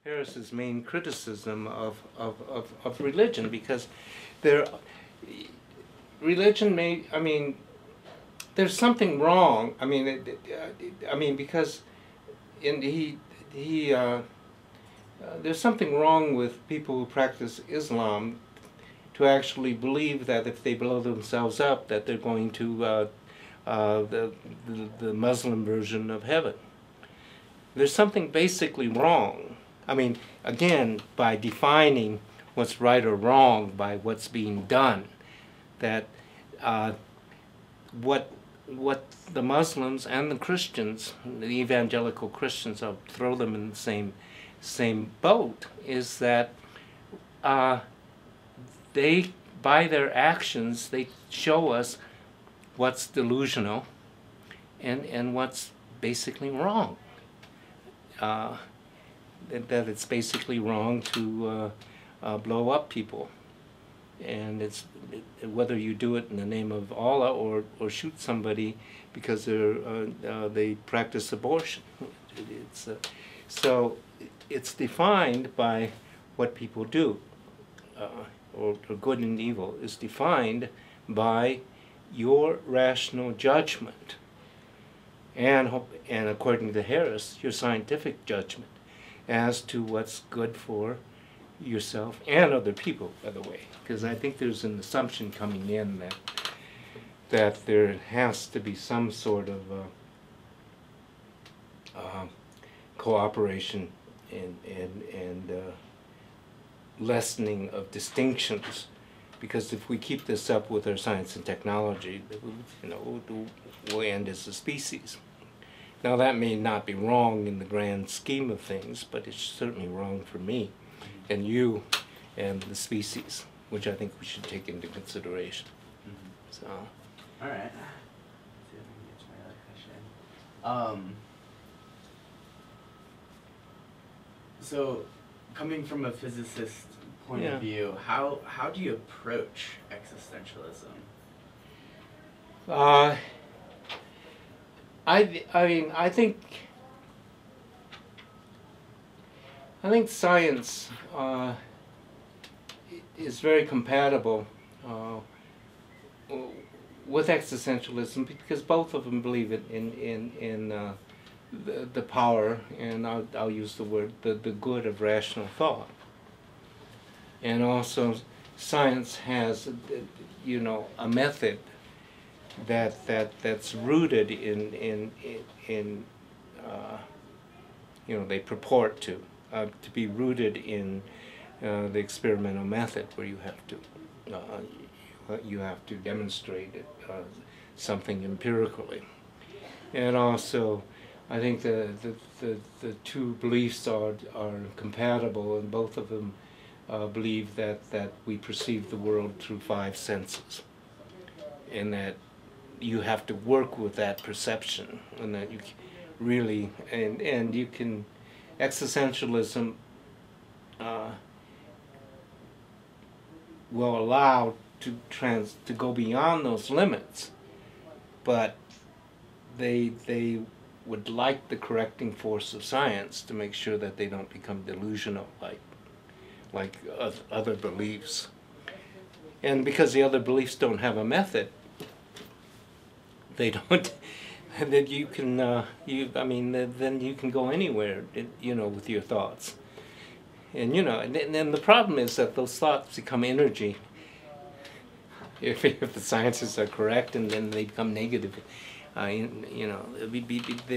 Harris's main criticism of religion, because there, religion may, I mean, there's something wrong. I mean, because there's something wrong with people who practice Islam to actually believe that if they blow themselves up, that they're going to the Muslim version of heaven. There's something basically wrong. I mean, again, by defining what's right or wrong by what's being done, that what the Muslims and the Christians, the evangelical Christians, I'll throw them in the same boat, is that they, by their actions, they show us what's delusional and what's basically wrong. That it's basically wrong to blow up people, and whether you do it in the name of Allah or shoot somebody because they practice abortion. So it's defined by what people do, or good and evil is defined by your rational judgment, and according to Harris, your scientific judgment as to what's good for yourself and other people, by the way, because I think there's an assumption coming in that there has to be some sort of cooperation and lessening of distinctions, because if we keep this up with our science and technology, we'll end as a species. Now that may not be wrong in the grand scheme of things, but it's certainly wrong for me and you and the species, which I think we should take into consideration. Mm-hmm. So. All right. Let's see if I can get to my other question. So, coming from a physicist point of view, how do you approach existentialism? I think science is very compatible with existentialism, because both of them believe in the power, and I'll use the word, the good of rational thought. And also science has a method that's rooted in they purport to be rooted in the experimental method, where you have to demonstrate it, something empirically. And also, I think the two beliefs are compatible, and both of them believe that we perceive the world through five senses, and that you have to work with that perception, and that you really, and you can, existentialism will allow to go beyond those limits, but they would like the correcting force of science to make sure that they don't become delusional like other beliefs. And because the other beliefs don't have a method, they don't, then you can, then you can go anywhere, with your thoughts. And, and the problem is that those thoughts become energy, if the sciences are correct, and then they become negative. They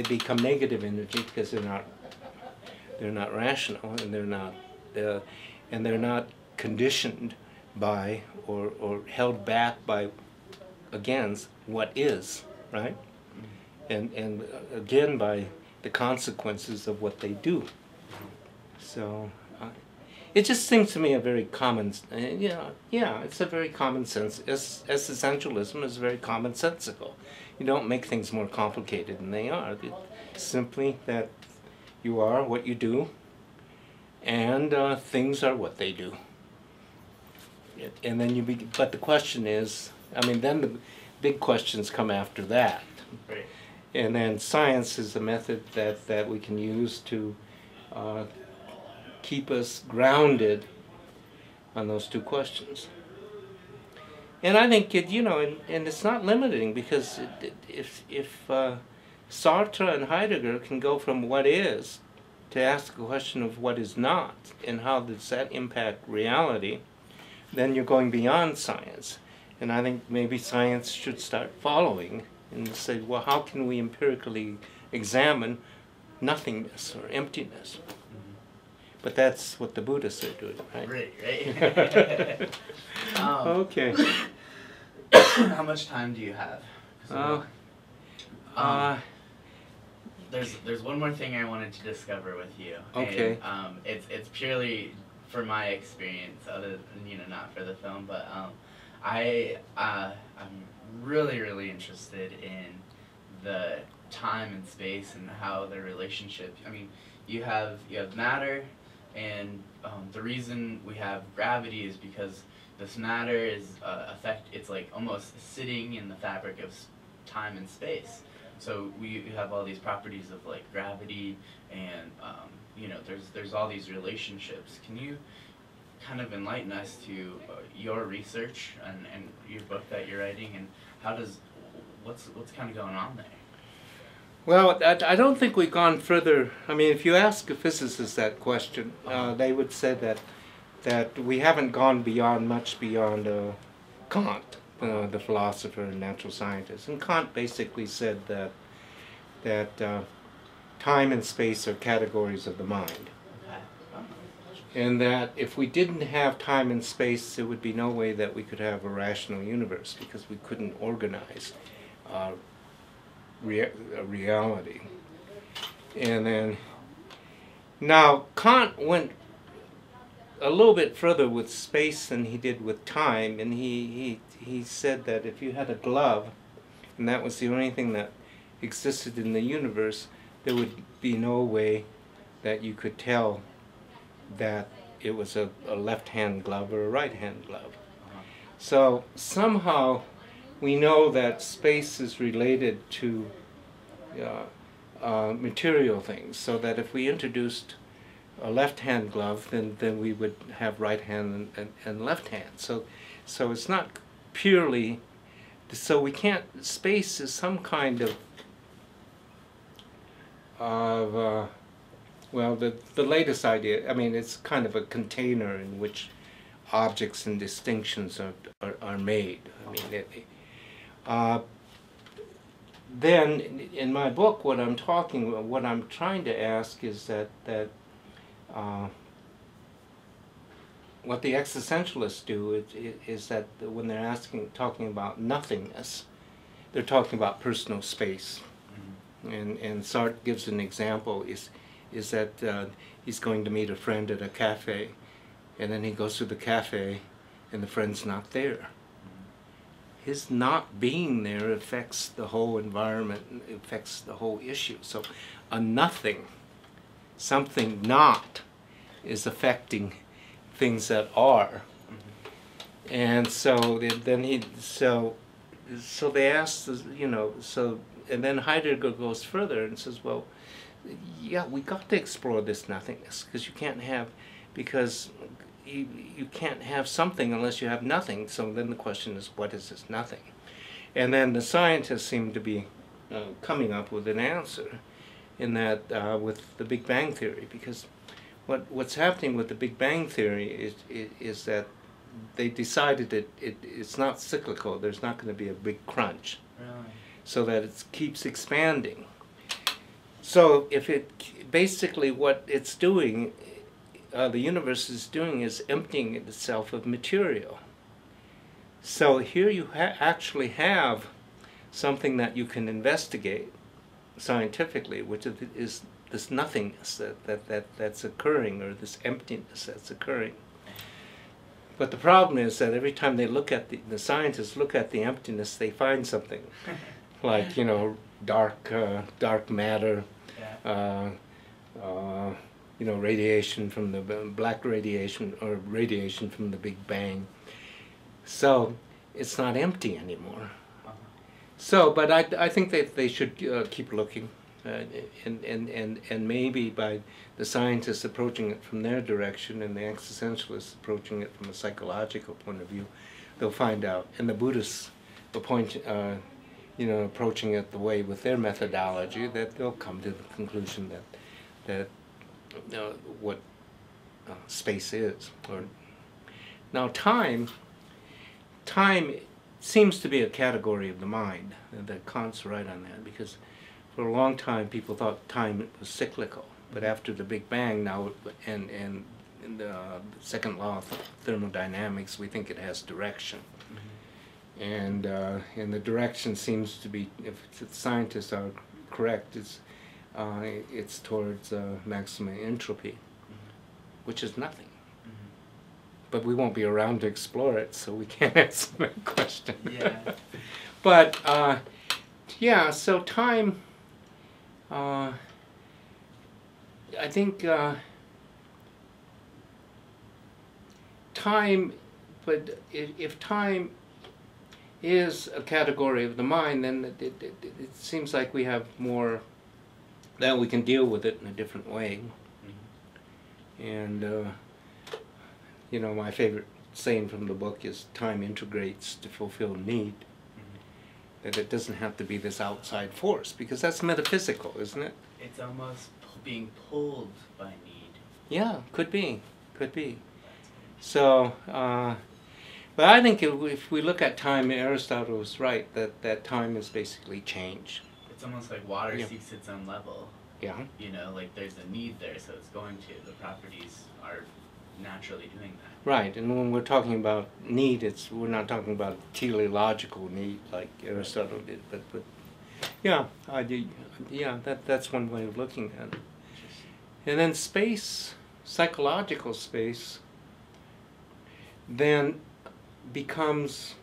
become negative energy because they're not rational, and they're not conditioned by or held back by, against what is, right? And again, by the consequences of what they do. So it just seems to me a very common, it's a very common sense. Existentialism is very commonsensical. You don't make things more complicated than they are. It's simply that you are what you do, and things are what they do. And then but the question is, then the big questions come after that. Right. And then science is a method that we can use to keep us grounded on those two questions. And I think and it's not limiting, because if Sartre and Heidegger can go from what is to ask the question of what is not, and how does that impact reality, then you're going beyond science. And I think maybe science should start following and say, well, how can we empirically examine nothingness or emptiness? Mm-hmm. But that's what the Buddhists are doing, right? Right. Okay. How much time do you have? There's one more thing I wanted to discover with you. Okay. And, it's purely for my experience, other than, not for the film, but I'm really interested in the time and space and how the relationship. I mean, you have matter, and the reason we have gravity is because this matter is it's like almost sitting in the fabric of time and space. So we have all these properties of like gravity, and there's all these relationships. Can you kind of enlighten us to your research and your book that you're writing, and what's kind of going on there? Well, I don't think we've gone further. I mean, if you ask a physicist that question, they would say that we haven't gone much beyond Kant, the philosopher and natural scientist. And Kant basically said that time and space are categories of the mind. And that if we didn't have time and space, there would be no way that we could have a rational universe, because we couldn't organize reality. And then, now Kant went a little bit further with space than he did with time, and he said that if you had a glove, and that was the only thing that existed in the universe, there would be no way that you could tell that it was a left-hand glove or a right-hand glove. So somehow we know that space is related to material things, so that if we introduced a left-hand glove, then we would have right hand and left hand. So it's not purely, so we can't, space is some kind of well, the latest idea, I mean, it's kind of a container in which objects and distinctions are made. I mean, then in my book, what I'm trying to ask is that what the existentialists do is that when they're talking about nothingness, they're talking about personal space. Mm-hmm. And Sartre gives an example, is that he's going to meet a friend at a cafe, and then he goes to the cafe and the friend's not there. Mm-hmm. His not being there affects the whole environment, affects the whole issue. So a nothing, something not, is affecting things that are. Mm-hmm. And so so they asked, and then Heidegger goes further and says, well, yeah, we got to explore this nothingness, because you can't have something unless you have nothing. So then the question is, what is this nothing? And then the scientists seem to be coming up with an answer in that with the Big Bang Theory, because what's happening with the Big Bang Theory is that they decided that it's not cyclical. There's not going to be a big crunch. Really? So that it keeps expanding. So basically what it's doing, the universe is doing, is emptying itself of material. So here you actually have something that you can investigate scientifically, which is this nothingness that's occurring, or this emptiness that's occurring. But the problem is that every time they look at the scientists look at the emptiness, they find something like dark matter, radiation from the black radiation, or radiation from the Big Bang. So it's not empty anymore. So, but I think that they should keep looking. and maybe by the scientists approaching it from their direction and the existentialists approaching it from a psychological point of view, they'll find out. And the Buddhists approaching it the way with their methodology, that they'll come to the conclusion that what space is. Now time seems to be a category of the mind, and that Kant's right on that, because for a long time people thought time was cyclical, but after the Big Bang now and the second law of thermodynamics, we think it has direction. And the direction seems to be, if the scientists are correct, it's towards maximum entropy, which is nothing. But we won't be around to explore it, so we can't answer that question. Yeah. But yeah, so time. I think time. But if time is a category of the mind, then it seems like we have more, that we can deal with it in a different way. And my favorite saying from the book is time integrates to fulfill need. That it doesn't have to be this outside force, because that's metaphysical, isn't it? It's almost being pulled by need. Yeah, could be. So, but I think if we look at time, Aristotle was right, that time is basically change. It's almost like water seeks its own level. Yeah. Like there's a need there, so it's going to. The properties are naturally doing that. Right, and when we're talking about need, we're not talking about teleological need like Aristotle did, but yeah, that's one way of looking at it. And then space, psychological space, then becomes,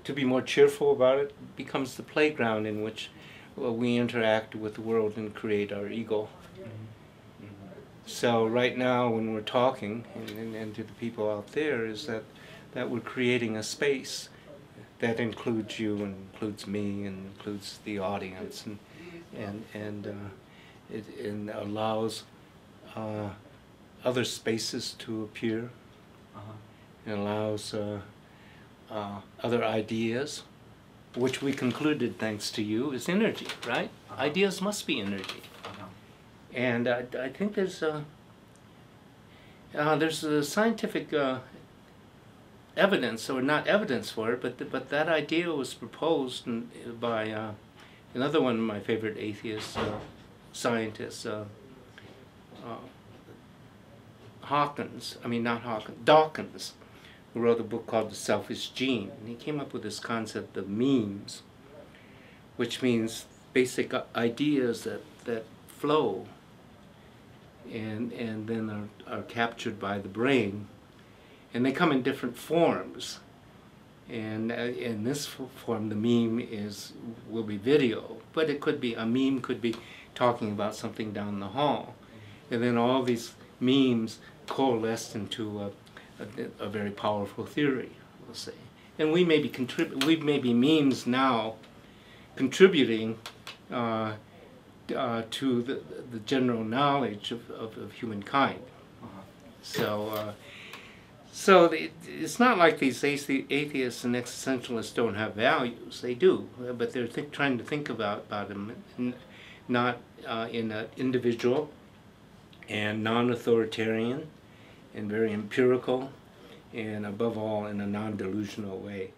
to be more cheerful about it, becomes the playground in which we interact with the world and create our ego. So right now when we're talking, and to the people out there, is that we're creating a space that includes you and includes me and includes the audience, and it allows other spaces to appear. It allows other ideas, which we concluded, thanks to you, is energy, right? Ideas must be energy. And I think there's a scientific evidence, or not evidence for it, but that idea was proposed by another one of my favorite atheist scientists, Dawkins, who wrote a book called The Selfish Gene, and he came up with this concept of memes, which means basic ideas that flow and then are captured by the brain, and they come in different forms. And in this form, the meme will be video, but it could be, a meme could be talking about something down the hall, and then all these memes coalesced into a very powerful theory, we'll say. And we may be memes now contributing to the general knowledge of humankind. So it's not like these atheists and existentialists don't have values. They do, but they're trying to think about them not in an individual and non-authoritarian and very empirical, and above all in a non-delusional way.